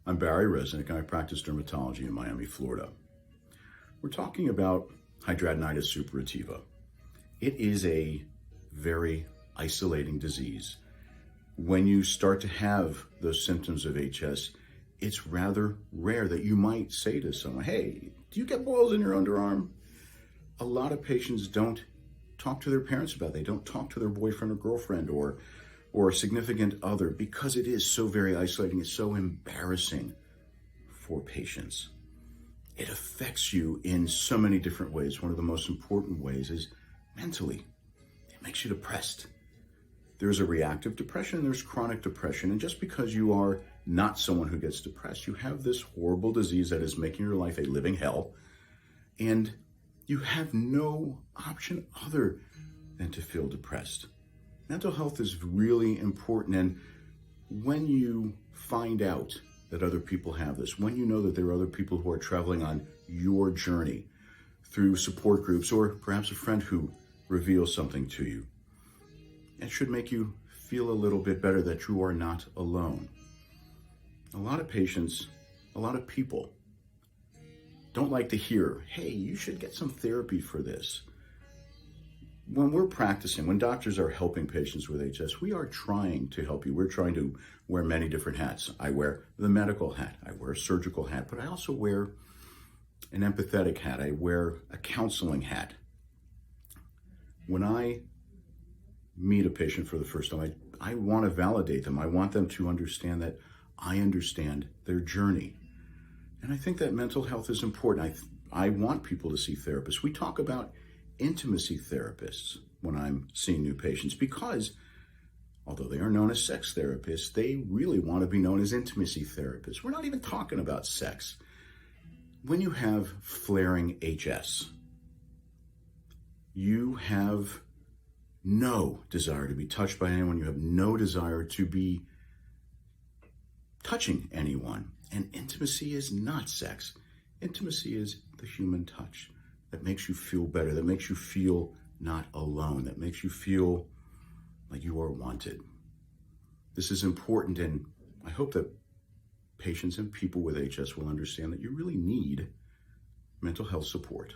I'm Barry Resnik, and I practice dermatology in Miami, Florida. We're talking about hidradenitis suppurativa. It is a very isolating disease. When you start to have those symptoms of HS, it's rather rare that you might say to someone, "Hey, do you get boils in your underarm?" A lot of patients don't talk to their parents about it. They don't talk to their boyfriend or girlfriend or a significant other because it is so very isolating. It's so embarrassing for patients. It affects you in so many different ways. One of the most important ways is mentally. It makes you depressed. There's a reactive depression and there's chronic depression. And just because you are not someone who gets depressed, you have this horrible disease that is making your life a living hell. And you have no option other than to feel depressed. Mental health is really important. And when you find out that other people have this, when you know that there are other people who are traveling on your journey through support groups or perhaps a friend who reveals something to you, it should make you feel a little bit better that you are not alone. A lot of patients, a lot of people don't like to hear, "Hey, you should get some therapy for this." When we're practicing, when doctors are helping patients with HS, we are trying to help you. We're trying to wear many different hats. I wear the medical hat, I wear a surgical hat, but I also wear an empathetic hat. I wear a counseling hat. When I meet a patient for the first time, I want to validate them. I want them to understand that I understand their journey. And I think that mental health is important. I want people to see therapists. We talk about intimacy therapists when I'm seeing new patients because although they are known as sex therapists, they really want to be known as intimacy therapists. We're not even talking about sex. When you have flaring HS, you have no desire to be touched by anyone. You have no desire to be touching anyone. And intimacy is not sex. Intimacy is the human touch that makes you feel better, that makes you feel not alone, that makes you feel like you are wanted. This is important, and I hope that patients and people with HS will understand that you really need mental health support.